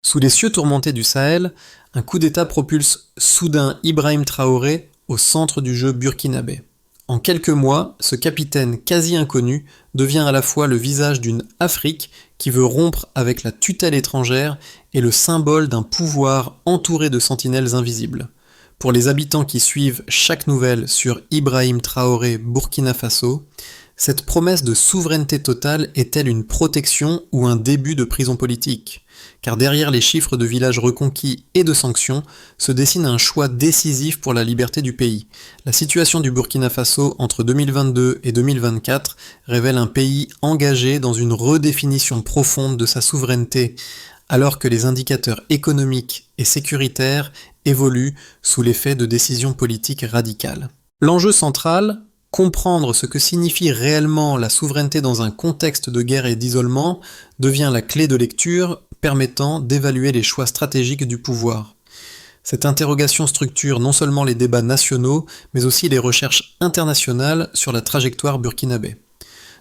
Sous les cieux tourmentés du Sahel, un coup d'État propulse soudain Ibrahim Traoré au centre du jeu burkinabé. En quelques mois, ce capitaine quasi inconnu devient à la fois le visage d'une Afrique qui veut rompre avec la tutelle étrangère et le symbole d'un pouvoir entouré de sentinelles invisibles. Pour les habitants qui suivent chaque nouvelle sur Ibrahim Traoré Burkina Faso, cette promesse de souveraineté totale est-elle une protection ou un début de prison politique ? Car derrière les chiffres de villages reconquis et de sanctions, se dessine un choix décisif pour la liberté du pays. La situation du Burkina Faso entre 2022 et 2024 révèle un pays engagé dans une redéfinition profonde de sa souveraineté, alors que les indicateurs économiques et sécuritaires évoluent sous l'effet de décisions politiques radicales. L'enjeu central, comprendre ce que signifie réellement la souveraineté dans un contexte de guerre et d'isolement, devient la clé de lecture permettant d'évaluer les choix stratégiques du pouvoir. Cette interrogation structure non seulement les débats nationaux, mais aussi les recherches internationales sur la trajectoire burkinabé.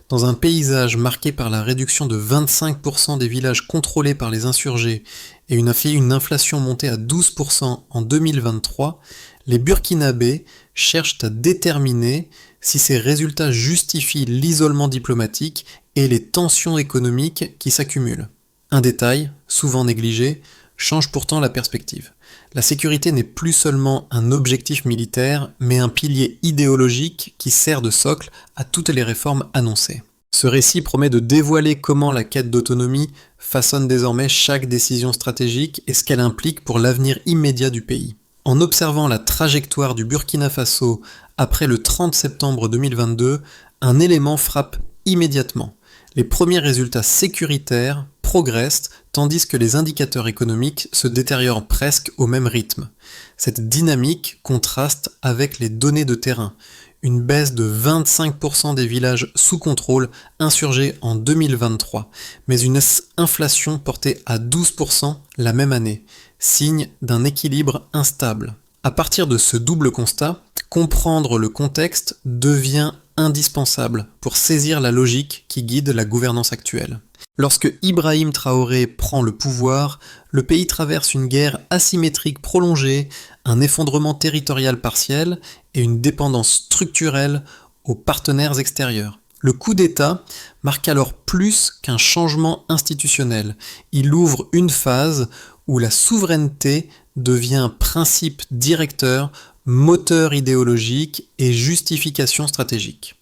Dans un paysage marqué par la réduction de 25% des villages contrôlés par les insurgés et une inflation montée à 12% en 2023, les Burkinabés cherchent à déterminer si ces résultats justifient l'isolement diplomatique et les tensions économiques qui s'accumulent. Un détail, souvent négligé, change pourtant la perspective. La sécurité n'est plus seulement un objectif militaire, mais un pilier idéologique qui sert de socle à toutes les réformes annoncées. Ce récit promet de dévoiler comment la quête d'autonomie façonne désormais chaque décision stratégique et ce qu'elle implique pour l'avenir immédiat du pays. En observant la trajectoire du Burkina Faso après le 30 septembre 2022, un élément frappe immédiatement. Les premiers résultats sécuritaires progressent tandis que les indicateurs économiques se détériorent presque au même rythme. Cette dynamique contraste avec les données de terrain. Une baisse de 25% des villages sous contrôle insurgés en 2023, mais une inflation portée à 12% la même année, signe d'un équilibre instable. À partir de ce double constat, comprendre le contexte devient indispensable pour saisir la logique qui guide la gouvernance actuelle. Lorsque Ibrahim Traoré prend le pouvoir, le pays traverse une guerre asymétrique prolongée, un effondrement territorial partiel et une dépendance structurelle aux partenaires extérieurs. Le coup d'État marque alors plus qu'un changement institutionnel. Il ouvre une phase où la souveraineté devient principe directeur, moteur idéologique et justification stratégique.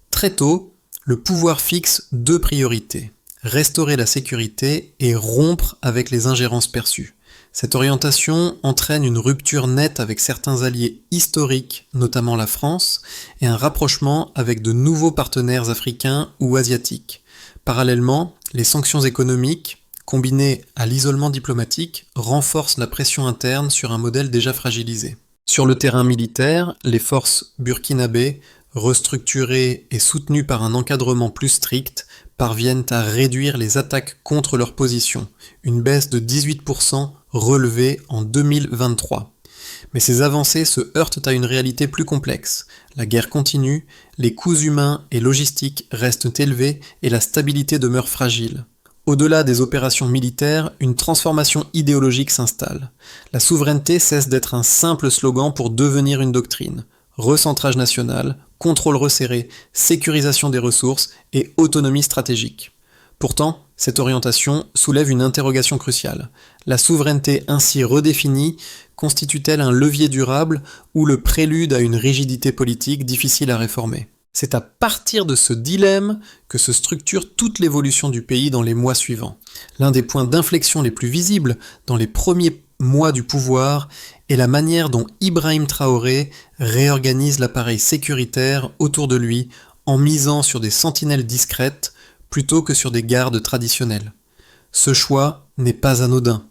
Très tôt, le pouvoir fixe deux priorités: restaurer la sécurité et rompre avec les ingérences perçues. Cette orientation entraîne une rupture nette avec certains alliés historiques, notamment la France, et un rapprochement avec de nouveaux partenaires africains ou asiatiques. Parallèlement, les sanctions économiques, combinées à l'isolement diplomatique, renforcent la pression interne sur un modèle déjà fragilisé. Sur le terrain militaire, les forces burkinabées, restructurées et soutenues par un encadrement plus strict, parviennent à réduire les attaques contre leur position, une baisse de 18% relevée en 2023. Mais ces avancées se heurtent à une réalité plus complexe. La guerre continue, les coûts humains et logistiques restent élevés et la stabilité demeure fragile. Au-delà des opérations militaires, une transformation idéologique s'installe. La souveraineté cesse d'être un simple slogan pour devenir une doctrine. Recentrage national, contrôle resserré, sécurisation des ressources et autonomie stratégique. Pourtant, cette orientation soulève une interrogation cruciale. La souveraineté ainsi redéfinie constitue-t-elle un levier durable ou le prélude à une rigidité politique difficile à réformer ? C'est à partir de ce dilemme que se structure toute l'évolution du pays dans les mois suivants. L'un des points d'inflexion les plus visibles dans les premiers mois du pouvoir est la manière dont Ibrahim Traoré réorganise l'appareil sécuritaire autour de lui en misant sur des sentinelles discrètes plutôt que sur des gardes traditionnels. Ce choix n'est pas anodin.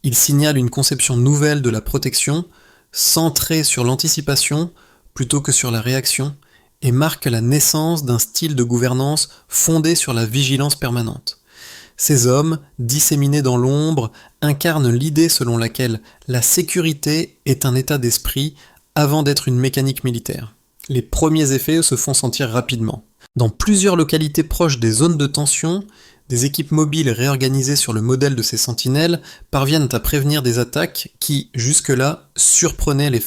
Il signale une conception nouvelle de la protection, centrée sur l'anticipation plutôt que sur la réaction, et marque la naissance d'un style de gouvernance fondé sur la vigilance permanente. Ces hommes, disséminés dans l'ombre, incarnent l'idée selon laquelle la sécurité est un état d'esprit avant d'être une mécanique militaire. Les premiers effets se font sentir rapidement. Dans plusieurs localités proches des zones de tension, Des équipes mobiles réorganisées sur le modèle de ces sentinelles parviennent à prévenir des attaques qui, jusque-là, surprenaient les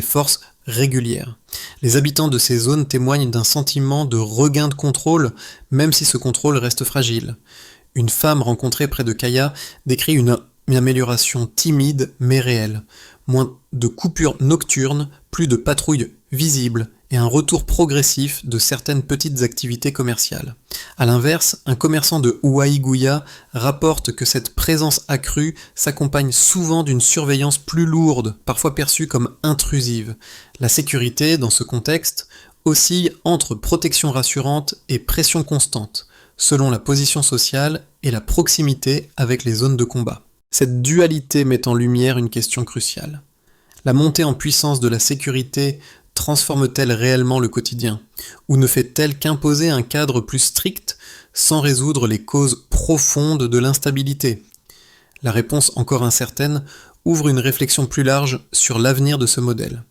forces régulières. Les habitants de ces zones témoignent d'un sentiment de regain de contrôle, même si ce contrôle reste fragile. Une femme rencontrée près de Kaya décrit une amélioration timide mais réelle. Moins de coupures nocturnes, plus de patrouilles visibles et un retour progressif de certaines petites activités commerciales. A l'inverse, un commerçant de Huaiguya rapporte que cette présence accrue s'accompagne souvent d'une surveillance plus lourde, parfois perçue comme intrusive. La sécurité, dans ce contexte, oscille entre protection rassurante et pression constante, selon la position sociale et la proximité avec les zones de combat. Cette dualité met en lumière une question cruciale. La montée en puissance de la sécurité transforme-t-elle réellement le quotidien, ou ne fait-elle qu'imposer un cadre plus strict sans résoudre les causes profondes de l'instabilité ? La réponse encore incertaine ouvre une réflexion plus large sur l'avenir de ce modèle.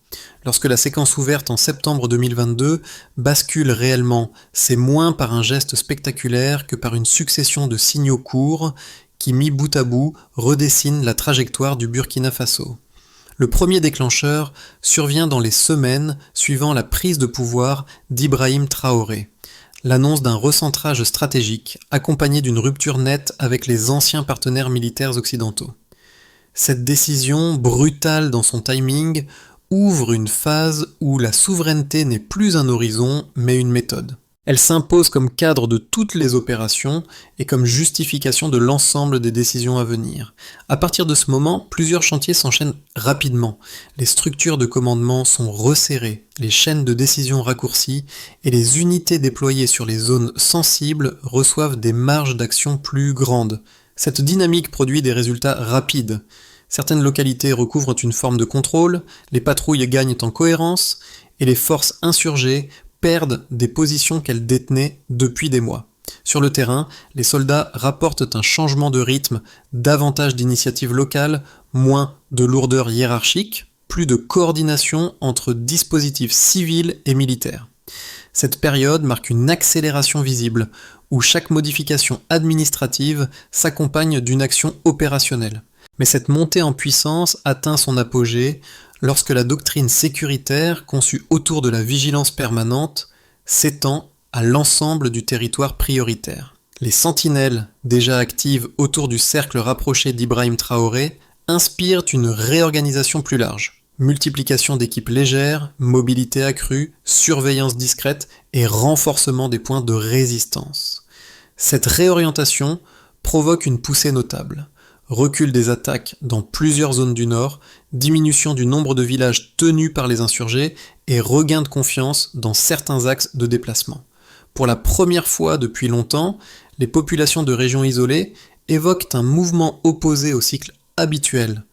Lorsque la séquence ouverte en septembre 2022 bascule réellement, c'est moins par un geste spectaculaire que par une succession de signaux courts qui, mis bout à bout, redessinent la trajectoire du Burkina Faso. Le premier déclencheur survient dans les semaines suivant la prise de pouvoir d'Ibrahim Traoré. L'annonce d'un recentrage stratégique, accompagné d'une rupture nette avec les anciens partenaires militaires occidentaux. Cette décision, brutale dans son timing, ouvre une phase où la souveraineté n'est plus un horizon, mais une méthode. Elle s'impose comme cadre de toutes les opérations et comme justification de l'ensemble des décisions à venir. À partir de ce moment, plusieurs chantiers s'enchaînent rapidement. Les structures de commandement sont resserrées, les chaînes de décision raccourcies et les unités déployées sur les zones sensibles reçoivent des marges d'action plus grandes. Cette dynamique produit des résultats rapides. Certaines localités recouvrent une forme de contrôle, les patrouilles gagnent en cohérence et les forces insurgées perdent des positions qu'elles détenaient depuis des mois. Sur le terrain, les soldats rapportent un changement de rythme, davantage d'initiatives locales, moins de lourdeur hiérarchique, plus de coordination entre dispositifs civils et militaires. Cette période marque une accélération visible, où chaque modification administrative s'accompagne d'une action opérationnelle. Mais cette montée en puissance atteint son apogée lorsque la doctrine sécuritaire, conçue autour de la vigilance permanente, s'étend à l'ensemble du territoire prioritaire. Les sentinelles, déjà actives autour du cercle rapproché d'Ibrahim Traoré, inspirent une réorganisation plus large. Multiplication d'équipes légères, mobilité accrue, surveillance discrète et renforcement des points de résistance. Cette réorientation provoque une poussée notable. Recul des attaques dans plusieurs zones du Nord, diminution du nombre de villages tenus par les insurgés et regain de confiance dans certains axes de déplacement. Pour la première fois depuis longtemps, les populations de régions isolées évoquent un mouvement opposé au cycle habituel,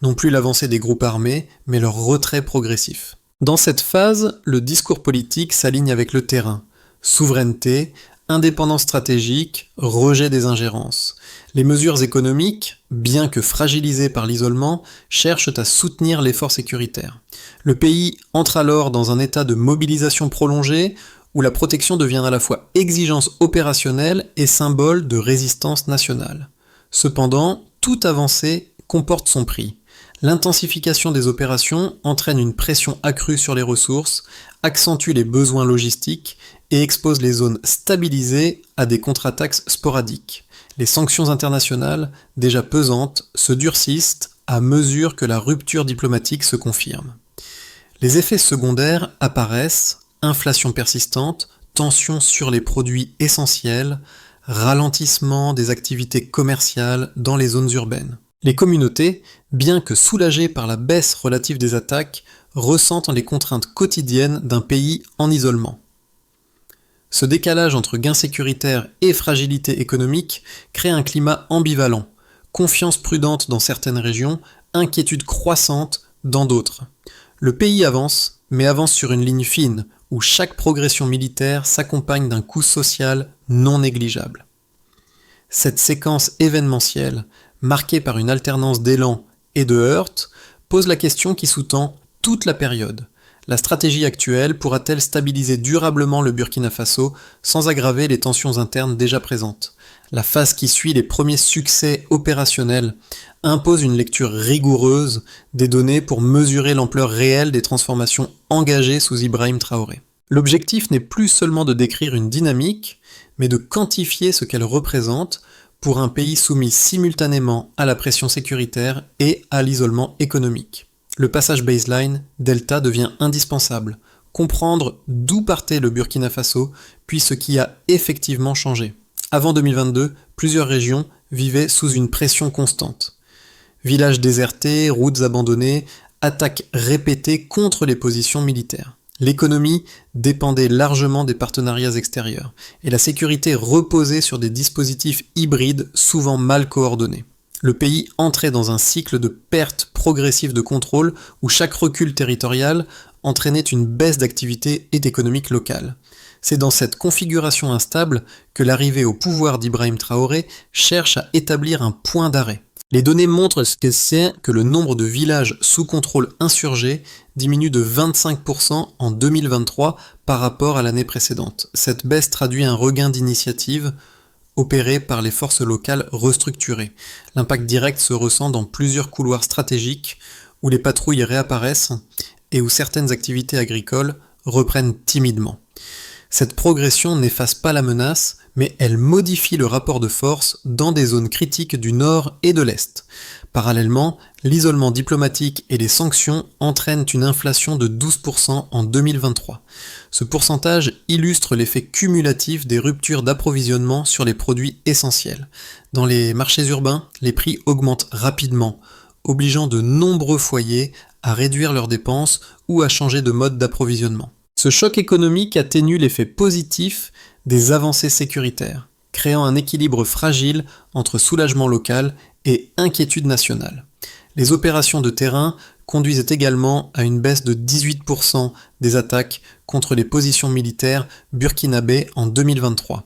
non plus l'avancée des groupes armés, mais leur retrait progressif. Dans cette phase, le discours politique s'aligne avec le terrain. Souveraineté, indépendance stratégique, rejet des ingérences. Les mesures économiques, bien que fragilisées par l'isolement, cherchent à soutenir l'effort sécuritaire. Le pays entre alors dans un état de mobilisation prolongée où la protection devient à la fois exigence opérationnelle et symbole de résistance nationale. Cependant, toute avancée comporte son prix. L'intensification des opérations entraîne une pression accrue sur les ressources, accentue les besoins logistiques et expose les zones stabilisées à des contre-attaques sporadiques. Les sanctions internationales, déjà pesantes, se durcissent à mesure que la rupture diplomatique se confirme. Les effets secondaires apparaissent, inflation persistante, tensions sur les produits essentiels, ralentissement des activités commerciales dans les zones urbaines. Les communautés, bien que soulagées par la baisse relative des attaques, ressentent les contraintes quotidiennes d'un pays en isolement. Ce décalage entre gains sécuritaires et fragilité économique crée un climat ambivalent, confiance prudente dans certaines régions, inquiétude croissante dans d'autres. Le pays avance, mais avance sur une ligne fine, où chaque progression militaire s'accompagne d'un coût social non négligeable. Cette séquence événementielle, marquée par une alternance d'élan et de heurts, pose la question qui sous-tend toute la période. La stratégie actuelle pourra-t-elle stabiliser durablement le Burkina Faso sans aggraver les tensions internes déjà présentes ? La phase qui suit les premiers succès opérationnels impose une lecture rigoureuse des données pour mesurer l'ampleur réelle des transformations engagées sous Ibrahim Traoré. L'objectif n'est plus seulement de décrire une dynamique, mais de quantifier ce qu'elle représente pour un pays soumis simultanément à la pression sécuritaire et à l'isolement économique. Le passage baseline, delta, devient indispensable. Comprendre d'où partait le Burkina Faso, puis ce qui a effectivement changé. Avant 2022, plusieurs régions vivaient sous une pression constante. Villages désertés, routes abandonnées, attaques répétées contre les positions militaires. L'économie dépendait largement des partenariats extérieurs, et la sécurité reposait sur des dispositifs hybrides souvent mal coordonnés. Le pays entrait dans un cycle de perte progressive de contrôle où chaque recul territorial entraînait une baisse d'activité et d'économique locale. C'est dans cette configuration instable que l'arrivée au pouvoir d'Ibrahim Traoré cherche à établir un point d'arrêt. Les données montrent ce que c'est que le nombre de villages sous contrôle insurgé diminue de 25% en 2023 par rapport à l'année précédente. Cette baisse traduit un regain d'initiative opéré par les forces locales restructurées. L'impact direct se ressent dans plusieurs couloirs stratégiques où les patrouilles réapparaissent et où certaines activités agricoles reprennent timidement. Cette progression n'efface pas la menace, mais elle modifie le rapport de force dans des zones critiques du nord et de l'est. Parallèlement, l'isolement diplomatique et les sanctions entraînent une inflation de 12% en 2023. Ce pourcentage illustre l'effet cumulatif des ruptures d'approvisionnement sur les produits essentiels. Dans les marchés urbains, les prix augmentent rapidement, obligeant de nombreux foyers à réduire leurs dépenses ou à changer de mode d'approvisionnement. Ce choc économique atténue l'effet positif des avancées sécuritaires, créant un équilibre fragile entre soulagement local et inquiétude nationale. Les opérations de terrain conduisent également à une baisse de 18% des attaques contre les positions militaires burkinabées en 2023.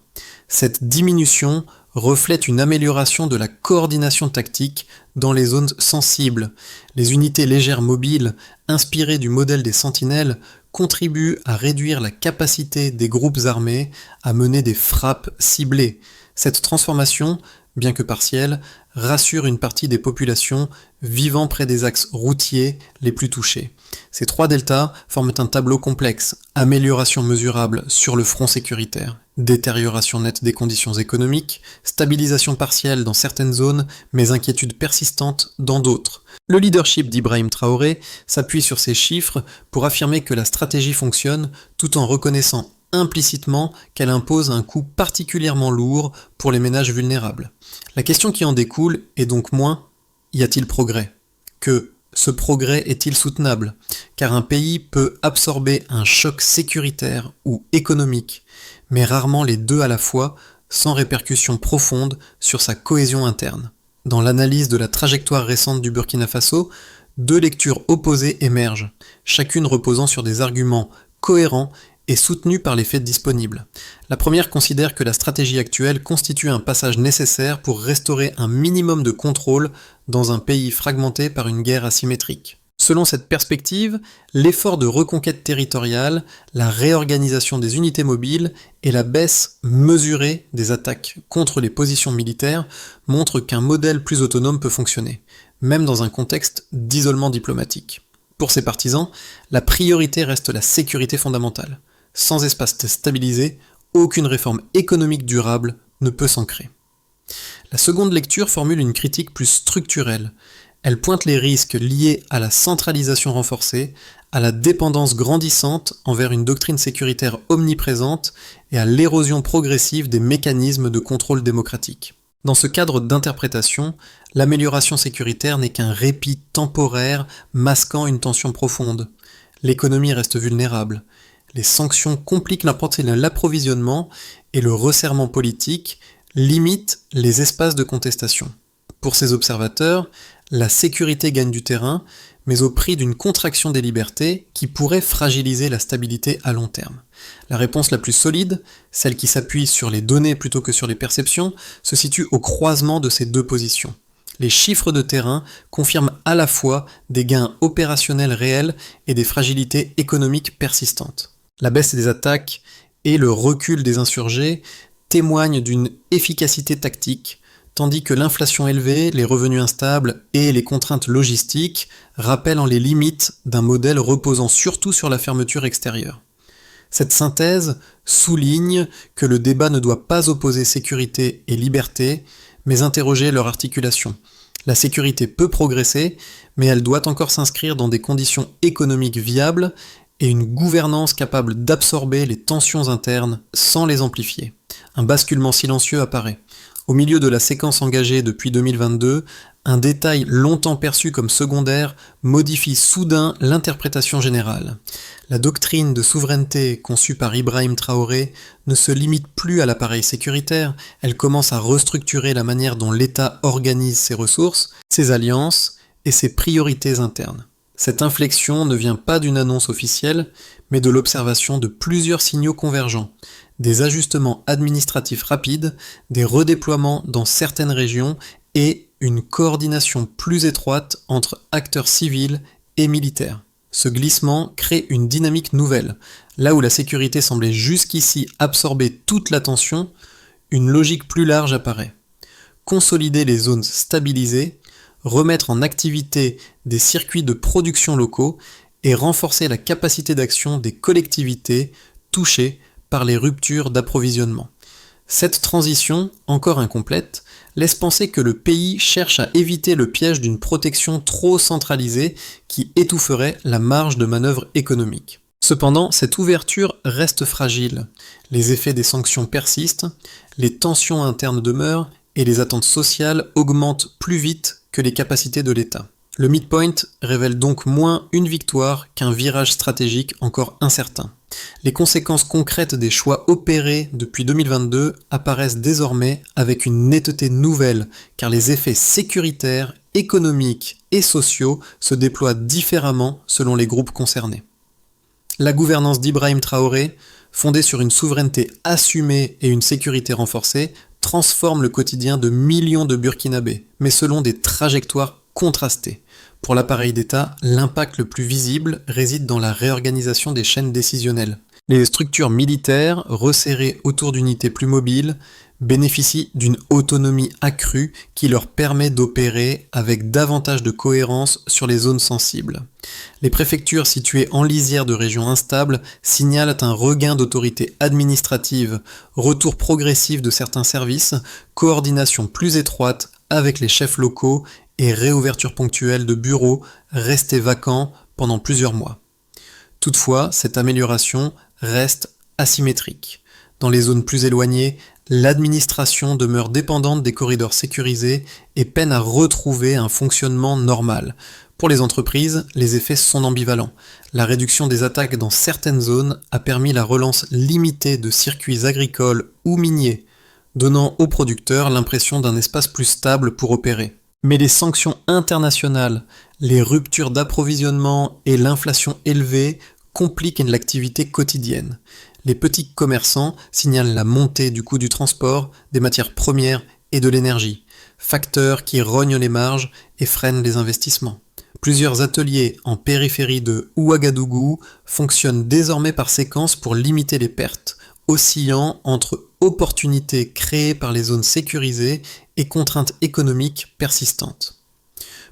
Cette diminution reflète une amélioration de la coordination tactique dans les zones sensibles. Les unités légères mobiles, inspirées du modèle des sentinelles, contribuent à réduire la capacité des groupes armés à mener des frappes ciblées. Cette transformation, bien que partielle, rassure une partie des populations vivant près des axes routiers les plus touchés. Ces trois deltas forment un tableau complexe: amélioration mesurable sur le front sécuritaire, détérioration nette des conditions économiques, stabilisation partielle dans certaines zones, mais inquiétude persistante dans d'autres. Le leadership d'Ibrahim Traoré s'appuie sur ces chiffres pour affirmer que la stratégie fonctionne tout en reconnaissant implicitement qu'elle impose un coût particulièrement lourd pour les ménages vulnérables. La question qui en découle est donc moins « y a-t-il progrès ?», que « ce progrès est-il soutenable ?», car un pays peut absorber un choc sécuritaire ou économique, mais rarement les deux à la fois, sans répercussions profondes sur sa cohésion interne. Dans l'analyse de la trajectoire récente du Burkina Faso, deux lectures opposées émergent, chacune reposant sur des arguments cohérents et soutenus par les faits disponibles. La première considère que la stratégie actuelle constitue un passage nécessaire pour restaurer un minimum de contrôle dans un pays fragmenté par une guerre asymétrique. Selon cette perspective, l'effort de reconquête territoriale, la réorganisation des unités mobiles et la baisse mesurée des attaques contre les positions militaires montrent qu'un modèle plus autonome peut fonctionner, même dans un contexte d'isolement diplomatique. Pour ses partisans, la priorité reste la sécurité fondamentale. Sans espace stabilisé, aucune réforme économique durable ne peut s'ancrer. La seconde lecture formule une critique plus structurelle. Elle pointe les risques liés à la centralisation renforcée, à la dépendance grandissante envers une doctrine sécuritaire omniprésente et à l'érosion progressive des mécanismes de contrôle démocratique. Dans ce cadre d'interprétation, l'amélioration sécuritaire n'est qu'un répit temporaire masquant une tension profonde. L'économie reste vulnérable. Les sanctions compliquent l'approvisionnement et le resserrement politique limitent les espaces de contestation. Pour ces observateurs, la sécurité gagne du terrain, mais au prix d'une contraction des libertés qui pourrait fragiliser la stabilité à long terme. La réponse la plus solide, celle qui s'appuie sur les données plutôt que sur les perceptions, se situe au croisement de ces deux positions. Les chiffres de terrain confirment à la fois des gains opérationnels réels et des fragilités économiques persistantes. La baisse des attaques et le recul des insurgés témoignent d'une efficacité tactique, tandis que l'inflation élevée, les revenus instables et les contraintes logistiques rappellent les limites d'un modèle reposant surtout sur la fermeture extérieure. Cette synthèse souligne que le débat ne doit pas opposer sécurité et liberté, mais interroger leur articulation. La sécurité peut progresser, mais elle doit encore s'inscrire dans des conditions économiques viables et une gouvernance capable d'absorber les tensions internes sans les amplifier. Un basculement silencieux apparaît. Au milieu de la séquence engagée depuis 2022, un détail longtemps perçu comme secondaire modifie soudain l'interprétation générale. La doctrine de souveraineté conçue par Ibrahim Traoré ne se limite plus à l'appareil sécuritaire, elle commence à restructurer la manière dont l'État organise ses ressources, ses alliances et ses priorités internes. Cette inflexion ne vient pas d'une annonce officielle, mais de l'observation de plusieurs signaux convergents. Des ajustements administratifs rapides, des redéploiements dans certaines régions et une coordination plus étroite entre acteurs civils et militaires. Ce glissement crée une dynamique nouvelle. Là où la sécurité semblait jusqu'ici absorber toute l'attention, une logique plus large apparaît. Consolider les zones stabilisées, remettre en activité des circuits de production locaux et renforcer la capacité d'action des collectivités touchées par les ruptures d'approvisionnement. Cette transition, encore incomplète, laisse penser que le pays cherche à éviter le piège d'une protection trop centralisée qui étoufferait la marge de manœuvre économique. Cependant, cette ouverture reste fragile. Les effets des sanctions persistent, les tensions internes demeurent et les attentes sociales augmentent plus vite que les capacités de l'État. Le midpoint révèle donc moins une victoire qu'un virage stratégique encore incertain. Les conséquences concrètes des choix opérés depuis 2022 apparaissent désormais avec une netteté nouvelle, car les effets sécuritaires, économiques et sociaux se déploient différemment selon les groupes concernés. La gouvernance d'Ibrahim Traoré, fondée sur une souveraineté assumée et une sécurité renforcée, transforme le quotidien de millions de Burkinabés, mais selon des trajectoires contrastées. Pour l'appareil d'État, l'impact le plus visible réside dans la réorganisation des chaînes décisionnelles. Les structures militaires, resserrées autour d'unités plus mobiles, bénéficient d'une autonomie accrue qui leur permet d'opérer avec davantage de cohérence sur les zones sensibles. Les préfectures situées en lisière de régions instables signalent un regain d'autorité administrative, retour progressif de certains services, coordination plus étroite avec les chefs locaux et réouverture ponctuelle de bureaux restés vacants pendant plusieurs mois. Toutefois, cette amélioration reste asymétrique. Dans les zones plus éloignées, l'administration demeure dépendante des corridors sécurisés et peine à retrouver un fonctionnement normal. Pour les entreprises, les effets sont ambivalents. La réduction des attaques dans certaines zones a permis la relance limitée de circuits agricoles ou miniers, donnant aux producteurs l'impression d'un espace plus stable pour opérer. Mais les sanctions internationales, les ruptures d'approvisionnement et l'inflation élevée compliquent l'activité quotidienne. Les petits commerçants signalent la montée du coût du transport, des matières premières et de l'énergie, facteurs qui rognent les marges et freinent les investissements. Plusieurs ateliers en périphérie de Ouagadougou fonctionnent désormais par séquence pour limiter les pertes, oscillant entre opportunités créées par les zones sécurisées et contraintes économiques persistantes.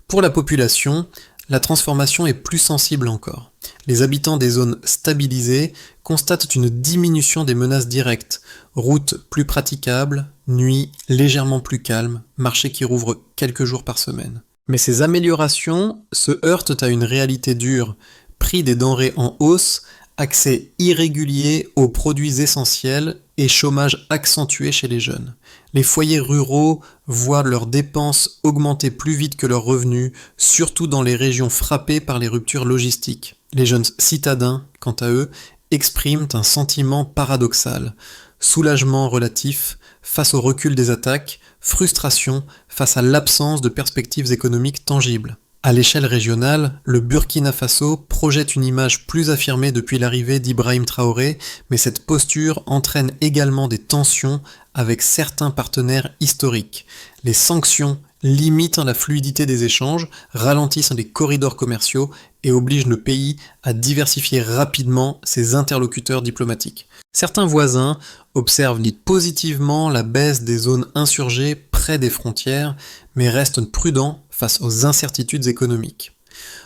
Pour la population, la transformation est plus sensible encore. Les habitants des zones stabilisées constatent une diminution des menaces directes, routes plus praticables, nuits légèrement plus calmes, marchés qui rouvrent quelques jours par semaine. Mais ces améliorations se heurtent à une réalité dure, prix des denrées en hausse, accès irrégulier aux produits essentiels et chômage accentué chez les jeunes. Les foyers ruraux voient leurs dépenses augmenter plus vite que leurs revenus, surtout dans les régions frappées par les ruptures logistiques. Les jeunes citadins, quant à eux, expriment un sentiment paradoxal. Soulagement relatif face au recul des attaques, frustration face à l'absence de perspectives économiques tangibles. À l'échelle régionale, le Burkina Faso projette une image plus affirmée depuis l'arrivée d'Ibrahim Traoré, mais cette posture entraîne également des tensions avec certains partenaires historiques. Les sanctions limitent la fluidité des échanges, ralentissent les corridors commerciaux et obligent le pays à diversifier rapidement ses interlocuteurs diplomatiques. Certains voisins observent positivement la baisse des zones insurgées près des frontières, mais restent prudents face aux incertitudes économiques.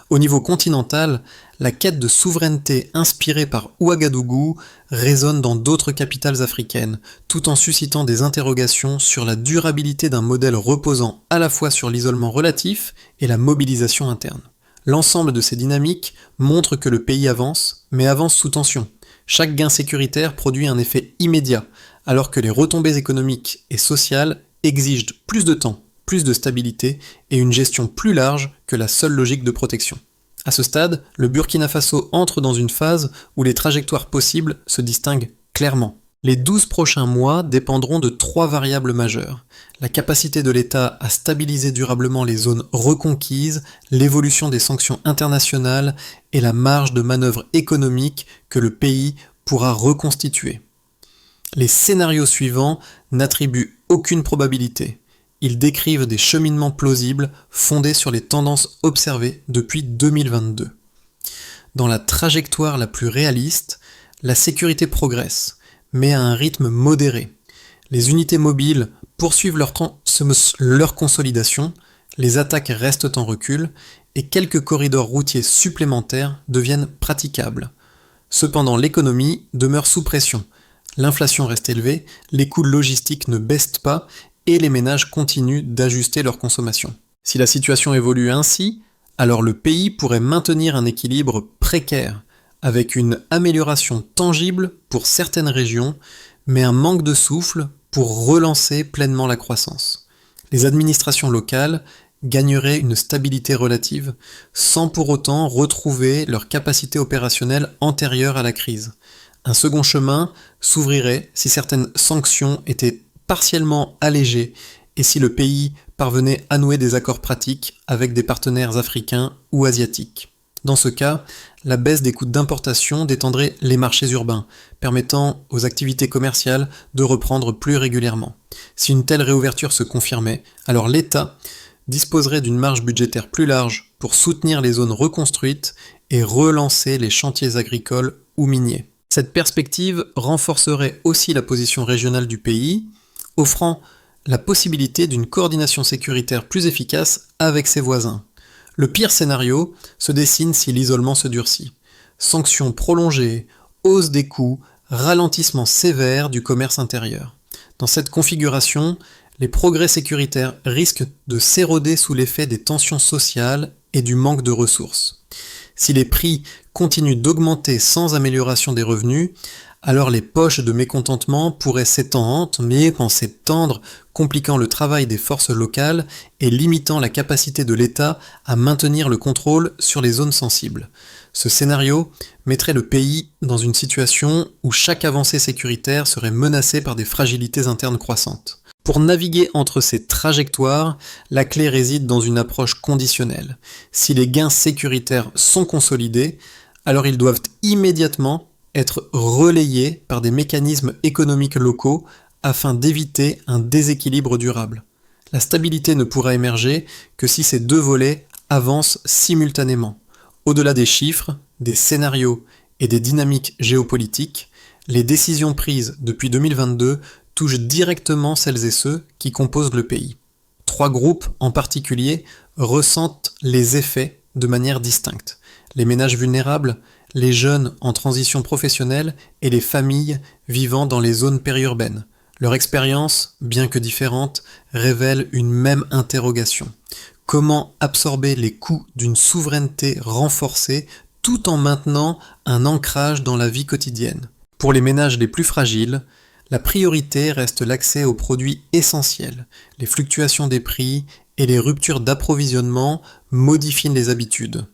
Au niveau continental, la quête de souveraineté inspirée par Ouagadougou résonne dans d'autres capitales africaines, tout en suscitant des interrogations sur la durabilité d'un modèle reposant à la fois sur l'isolement relatif et la mobilisation interne. L'ensemble de ces dynamiques montre que le pays avance, mais avance sous tension. Chaque gain sécuritaire produit un effet immédiat, alors que les retombées économiques et sociales exigent plus de temps, plus de stabilité et une gestion plus large que la seule logique de protection. À ce stade, le Burkina Faso entre dans une phase où les trajectoires possibles se distinguent clairement. Les 12 prochains mois dépendront de 3 variables majeures: la capacité de l'État à stabiliser durablement les zones reconquises, l'évolution des sanctions internationales et la marge de manœuvre économique que le pays pourra reconstituer. Les scénarios suivants n'attribuent aucune probabilité. Ils décrivent des cheminements plausibles fondés sur les tendances observées depuis 2022. Dans la trajectoire la plus réaliste, la sécurité progresse, mais à un rythme modéré. Les unités mobiles poursuivent leur consolidation, les attaques restent en recul et quelques corridors routiers supplémentaires deviennent praticables. Cependant, l'économie demeure sous pression. L'inflation reste élevée, les coûts logistiques ne baissent pas et les ménages continuent d'ajuster leur consommation. Si la situation évolue ainsi, alors le pays pourrait maintenir un équilibre précaire, avec une amélioration tangible pour certaines régions, mais un manque de souffle pour relancer pleinement la croissance. Les administrations locales gagneraient une stabilité relative, sans pour autant retrouver leur capacité opérationnelle antérieure à la crise. Un second chemin s'ouvrirait si certaines sanctions étaient partiellement allégées et si le pays parvenait à nouer des accords pratiques avec des partenaires africains ou asiatiques. Dans ce cas, la baisse des coûts d'importation détendrait les marchés urbains, permettant aux activités commerciales de reprendre plus régulièrement. Si une telle réouverture se confirmait, alors l'État disposerait d'une marge budgétaire plus large pour soutenir les zones reconstruites et relancer les chantiers agricoles ou miniers. Cette perspective renforcerait aussi la position régionale du pays, offrant la possibilité d'une coordination sécuritaire plus efficace avec ses voisins. Le pire scénario se dessine si l'isolement se durcit. Sanctions prolongées, hausse des coûts, ralentissement sévère du commerce intérieur. Dans cette configuration, les progrès sécuritaires risquent de s'éroder sous l'effet des tensions sociales et du manque de ressources. Si les prix continuent d'augmenter sans amélioration des revenus, alors les poches de mécontentement pourraient s'étendre, compliquant le travail des forces locales et limitant la capacité de l'État à maintenir le contrôle sur les zones sensibles. Ce scénario mettrait le pays dans une situation où chaque avancée sécuritaire serait menacée par des fragilités internes croissantes. Pour naviguer entre ces trajectoires, la clé réside dans une approche conditionnelle. Si les gains sécuritaires sont consolidés, alors ils doivent immédiatement être relayés par des mécanismes économiques locaux afin d'éviter un déséquilibre durable. La stabilité ne pourra émerger que si ces deux volets avancent simultanément. Au-delà des chiffres, des scénarios et des dynamiques géopolitiques, les décisions prises depuis 2022 touchent directement celles et ceux qui composent le pays. 3 groupes en particulier ressentent les effets de manière distincte. Les ménages vulnérables, les jeunes en transition professionnelle et les familles vivant dans les zones périurbaines. Leur expérience, bien que différente, révèle une même interrogation. Comment absorber les coûts d'une souveraineté renforcée tout en maintenant un ancrage dans la vie quotidienne? Pour les ménages les plus fragiles, la priorité reste l'accès aux produits essentiels. Les fluctuations des prix et les ruptures d'approvisionnement modifient les habitudes.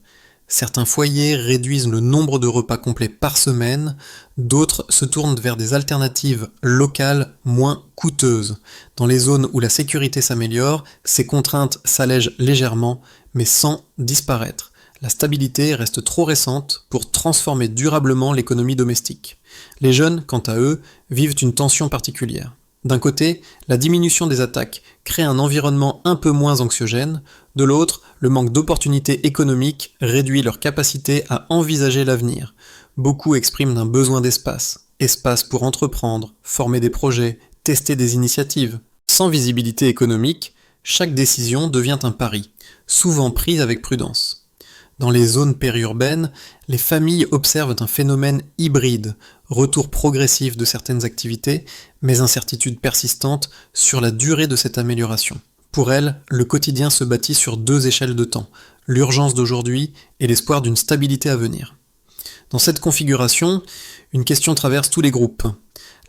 Certains foyers réduisent le nombre de repas complets par semaine, d'autres se tournent vers des alternatives locales moins coûteuses. Dans les zones où la sécurité s'améliore, ces contraintes s'allègent légèrement, mais sans disparaître. La stabilité reste trop récente pour transformer durablement l'économie domestique. Les jeunes, quant à eux, vivent une tension particulière. D'un côté, la diminution des attaques crée un environnement un peu moins anxiogène, de l'autre, le manque d'opportunités économiques réduit leur capacité à envisager l'avenir. Beaucoup expriment un besoin d'espace, espace pour entreprendre, former des projets, tester des initiatives. Sans visibilité économique, chaque décision devient un pari, souvent prise avec prudence. Dans les zones périurbaines, les familles observent un phénomène hybride, retour progressif de certaines activités, mais incertitude persistante sur la durée de cette amélioration. Pour elles, le quotidien se bâtit sur 2 échelles de temps, l'urgence d'aujourd'hui et l'espoir d'une stabilité à venir. Dans cette configuration, une question traverse tous les groupes.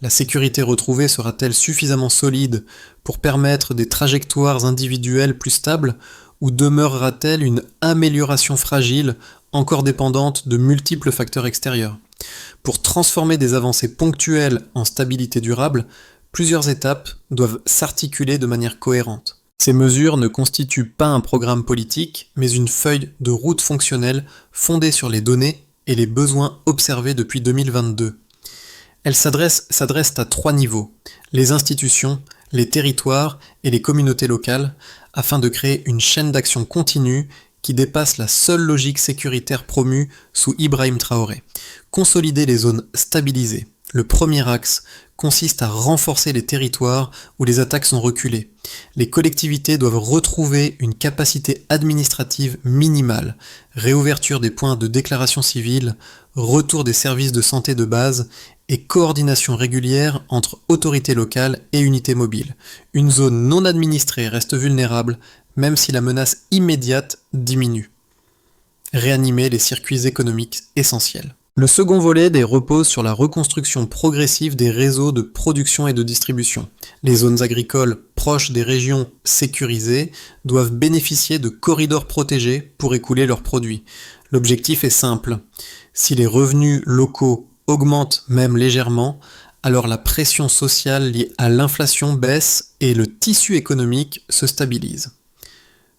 La sécurité retrouvée sera-t-elle suffisamment solide pour permettre des trajectoires individuelles plus stables, ou demeurera-t-elle une amélioration fragile, encore dépendante de multiples facteurs extérieurs? Pour transformer des avancées ponctuelles en stabilité durable, plusieurs étapes doivent s'articuler de manière cohérente. Ces mesures ne constituent pas un programme politique, mais une feuille de route fonctionnelle fondée sur les données et les besoins observés depuis 2022. Elles s'adressent à 3 niveaux, les institutions, les territoires et les communautés locales, afin de créer une chaîne d'action continue qui dépasse la seule logique sécuritaire promue sous Ibrahim Traoré. Consolider les zones stabilisées. Le premier axe consiste à renforcer les territoires où les attaques sont reculées. Les collectivités doivent retrouver une capacité administrative minimale, réouverture des points de déclaration civile, retour des services de santé de base et coordination régulière entre autorités locales et unités mobiles. Une zone non administrée reste vulnérable, même si la menace immédiate diminue. Réanimer les circuits économiques essentiels. Le second volet repose sur la reconstruction progressive des réseaux de production et de distribution. Les zones agricoles proches des régions sécurisées doivent bénéficier de corridors protégés pour écouler leurs produits. L'objectif est simple. Si les revenus locaux augmentent même légèrement, alors la pression sociale liée à l'inflation baisse et le tissu économique se stabilise.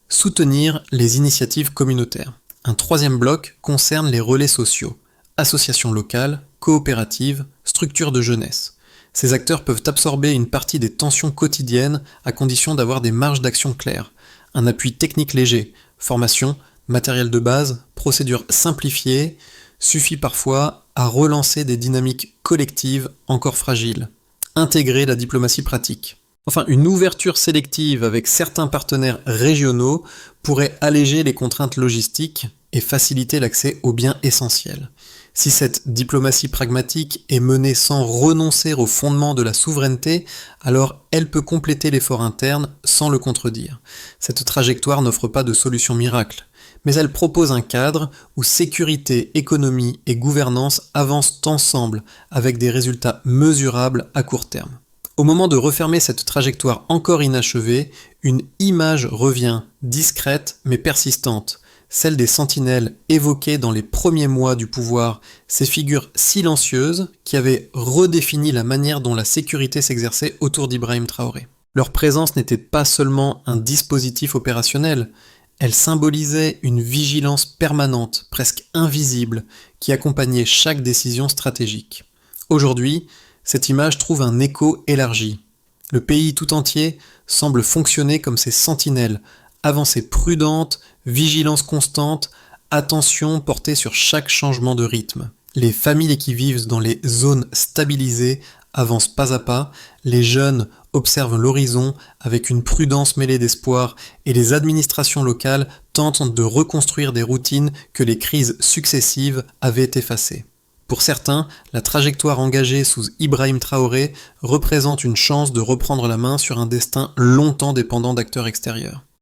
Soutenir les initiatives communautaires. Un troisième bloc concerne les relais sociaux. Associations locales, coopératives, structures de jeunesse. Ces acteurs peuvent absorber une partie des tensions quotidiennes à condition d'avoir des marges d'action claires. Un appui technique léger, formation, matériel de base, procédures simplifiées, suffit parfois à relancer des dynamiques collectives encore fragiles. Intégrer la diplomatie pratique. Enfin, une ouverture sélective avec certains partenaires régionaux pourrait alléger les contraintes logistiques et faciliter l'accès aux biens essentiels. Si cette diplomatie pragmatique est menée sans renoncer aux fondements de la souveraineté, alors elle peut compléter l'effort interne sans le contredire. Cette trajectoire n'offre pas de solution miracle, mais elle propose un cadre où sécurité, économie et gouvernance avancent ensemble avec des résultats mesurables à court terme. Au moment de refermer cette trajectoire encore inachevée, une image revient, discrète mais persistante, celle des sentinelles évoquées dans les premiers mois du pouvoir, ces figures silencieuses qui avaient redéfini la manière dont la sécurité s'exerçait autour d'Ibrahim Traoré. Leur présence n'était pas seulement un dispositif opérationnel, elle symbolisait une vigilance permanente, presque invisible, qui accompagnait chaque décision stratégique. Aujourd'hui, cette image trouve un écho élargi. Le pays tout entier semble fonctionner comme ces sentinelles, avancée prudente, vigilance constante, attention portée sur chaque changement de rythme. Les familles qui vivent dans les zones stabilisées avancent pas à pas, les jeunes observent l'horizon avec une prudence mêlée d'espoir et les administrations locales tentent de reconstruire des routines que les crises successives avaient effacées. Pour certains, la trajectoire engagée sous Ibrahim Traoré représente une chance de reprendre la main sur un destin longtemps dépendant d'acteurs extérieurs.